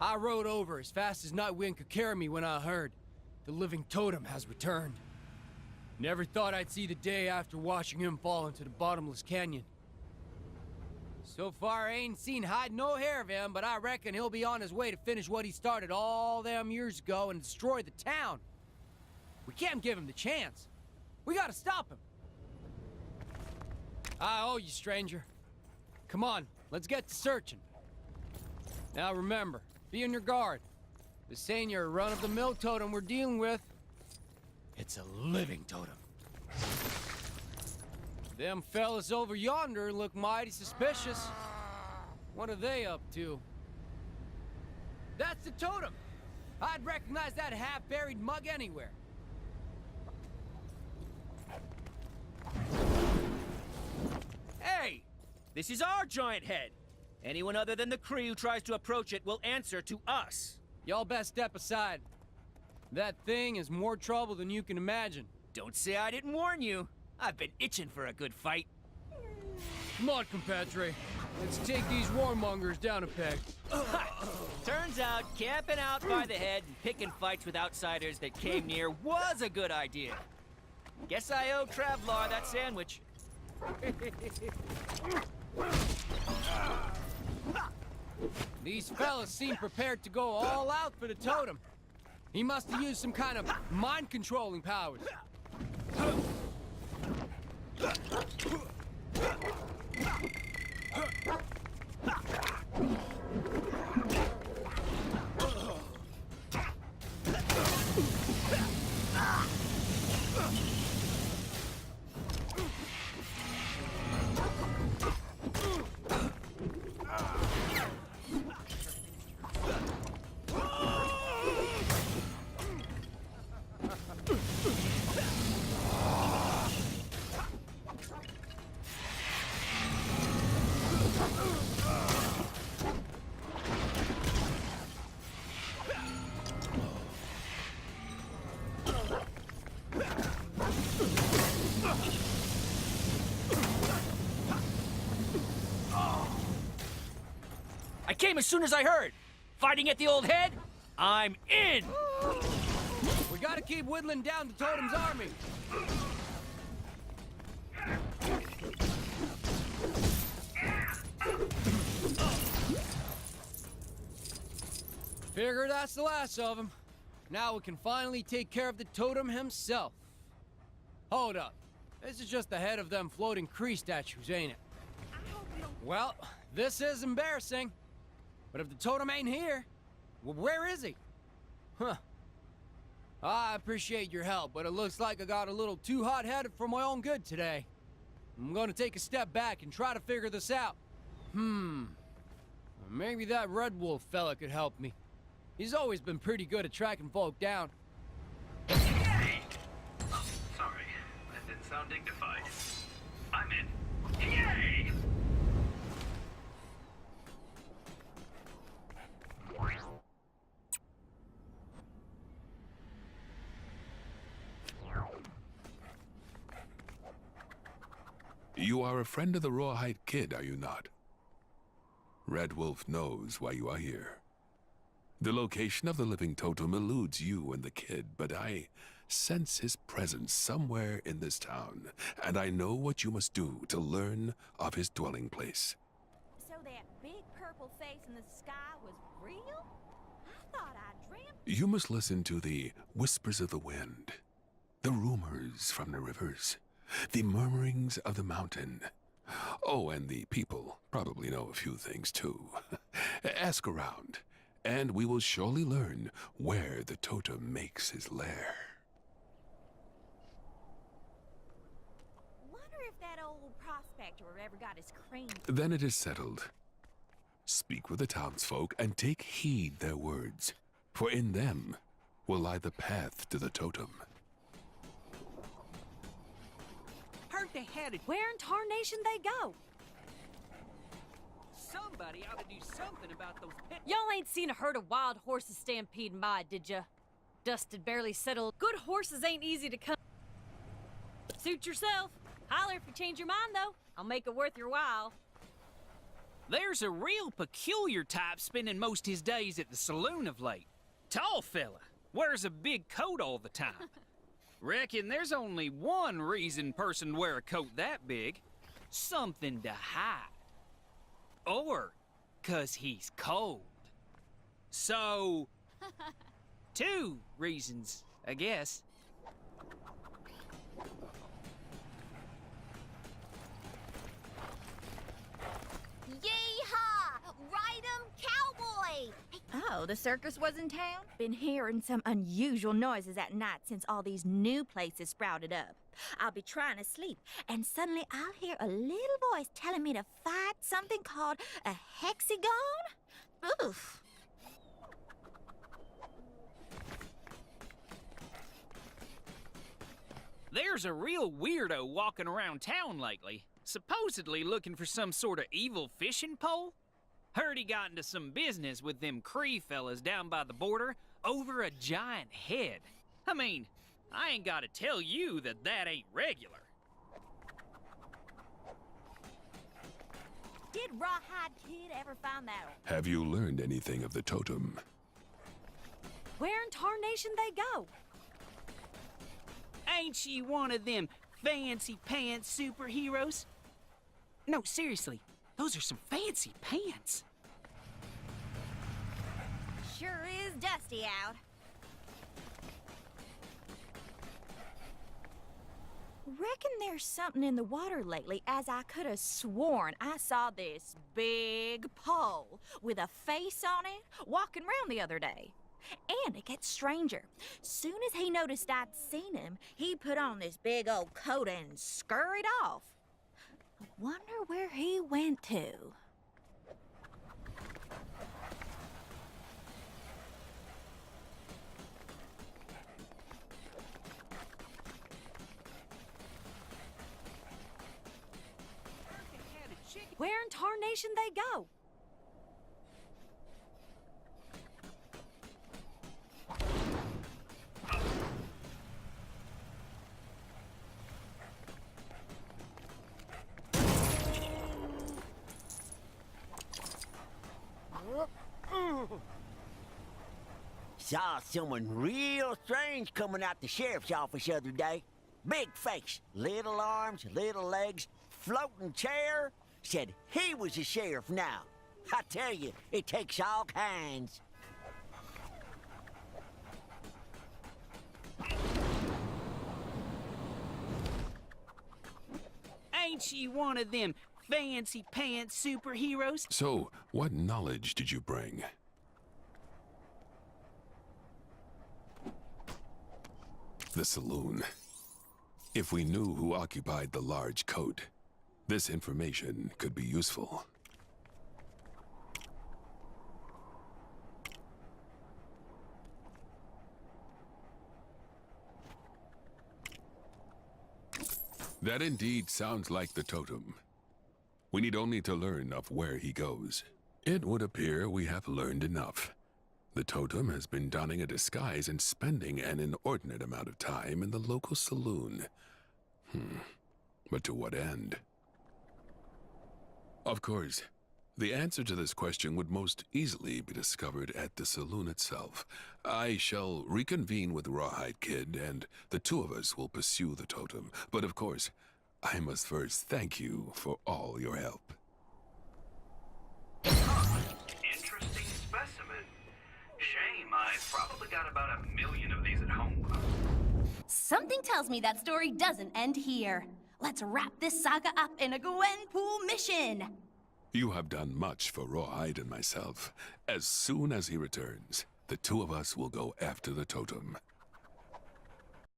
I rode over as fast as Nightwind could carry me when I heard the living totem has returned. Never thought I'd see the day after watching him fall into the bottomless canyon. So far, I ain't seen hide nor hair of him, but I reckon he'll be on his way to finish what he started all them years ago and destroy the town. We can't give him the chance. We gotta stop him. I owe you, stranger. Come on, let's get to searching. Now remember, be on your guard. This ain't your run-of-the-mill totem we're dealing with. It's a living totem. Them fellas over yonder look mighty suspicious. What are they up to? That's the totem! I'd recognize that half-buried mug anywhere. Hey! This is our giant head! Anyone other than the Kree who tries to approach it will answer to us. Y'all best step aside. That thing is more trouble than you can imagine. Don't say I didn't warn you. I've been itching for a good fight. Come on, compadre. Let's take these warmongers down a peg. Turns out, camping out by the head and picking fights with outsiders that came near was a good idea. Guess I owe Travlar that sandwich. These fellas seem prepared to go all out for the totem. He must have used some kind of mind-controlling powers. I came as soon as I heard. Fighting at the old head? I'm in! We gotta keep whittling down the totem's army. Figure that's the last of them. Now we can finally take care of the totem himself. Hold up. This is just the head of them floating Kree statues, ain't it? Well, this is embarrassing. But if the totem ain't here, well, where is he? Huh. I appreciate your help, but it looks like I got a little too hot-headed for my own good today. I'm gonna take a step back and try to figure this out. Maybe that Red Wolf fella could help me. He's always been pretty good at tracking folk down. Yay! Oh, sorry. That didn't sound dignified. I'm in. Yay! You are a friend of the Rawhide Kid, are you not? Red Wolf knows why you are here. The location of the living totem eludes you and the kid, but I sense his presence somewhere in this town, and I know what you must do to learn of his dwelling place. So that big purple face in the sky was real? I thought I dreamt. You must listen to the whispers of the wind, the rumors from the rivers, the murmurings of the mountain. Oh, and the people probably know a few things too. Ask around, and we will surely learn where the totem makes his lair. Wonder if that old prospector ever got his cream. Then it is settled. Speak with the townsfolk and take heed their words, for in them will lie the path to the totem. Heard they had it. Where in tarnation they go? Somebody ought to do something about those pit. Y'all ain't seen a herd of wild horses stampeding by, did ya? Dust had barely settled. Good horses ain't easy to come. Suit yourself. Holler if you change your mind, though. I'll make it worth your while. There's a real peculiar type spending most his days at the saloon of late. Tall fella, wears a big coat all the time. Reckon there's only one reason person'd wear a coat that big. Something to hide. Or 'cause he's cold. So, two reasons, I guess. Yeehaw! Ride 'em, cowboy! Oh, the circus was in town? Been hearing some unusual noises at night since all these new places sprouted up. I'll be trying to sleep, and suddenly I'll hear a little voice telling me to fight something called a hexagon? Oof. There's a real weirdo walking around town lately, supposedly looking for some sort of evil fishing pole. Heard he got into some business with them Cree fellas down by the border over a giant head. I mean, I ain't gotta tell you that that ain't regular. Did Rawhide Kid ever find that? Have you learned anything of the totem? Where in tarnation they go? Ain't she one of them fancy pants superheroes? No, seriously, those are some fancy pants. Sure is dusty out. Reckon there's something in the water lately, as I could have sworn I saw this big pole with a face on it walking around the other day. And it gets stranger. Soon as he noticed I'd seen him, he put on this big old coat and scurried off. I wonder where he went to. Where in tarnation they go? Saw someone real strange coming out the sheriff's office the other day. Big face, little arms, little legs, floating chair. Said he was the sheriff now. I tell you, it takes all kinds. Ain't she one of them fancy pants superheroes? So, what knowledge did you bring? The saloon. If we knew who occupied the large coat, this information could be useful. That indeed sounds like the totem. We need only to learn of where he goes. It would appear we have learned enough. The totem has been donning a disguise and spending an inordinate amount of time in the local saloon. But to what end? Of course, the answer to this question would most easily be discovered at the saloon itself. I shall reconvene with Rawhide Kid, and the two of us will pursue the totem. But of course, I must first thank you for all your help. Interesting specimen. Shame, I've probably got about 1 million of these at home. Something tells me that story doesn't end here. Let's wrap this saga up in a Gwenpool mission. You have done much for Rawhide and myself. As soon as he returns, the two of us will go after the totem.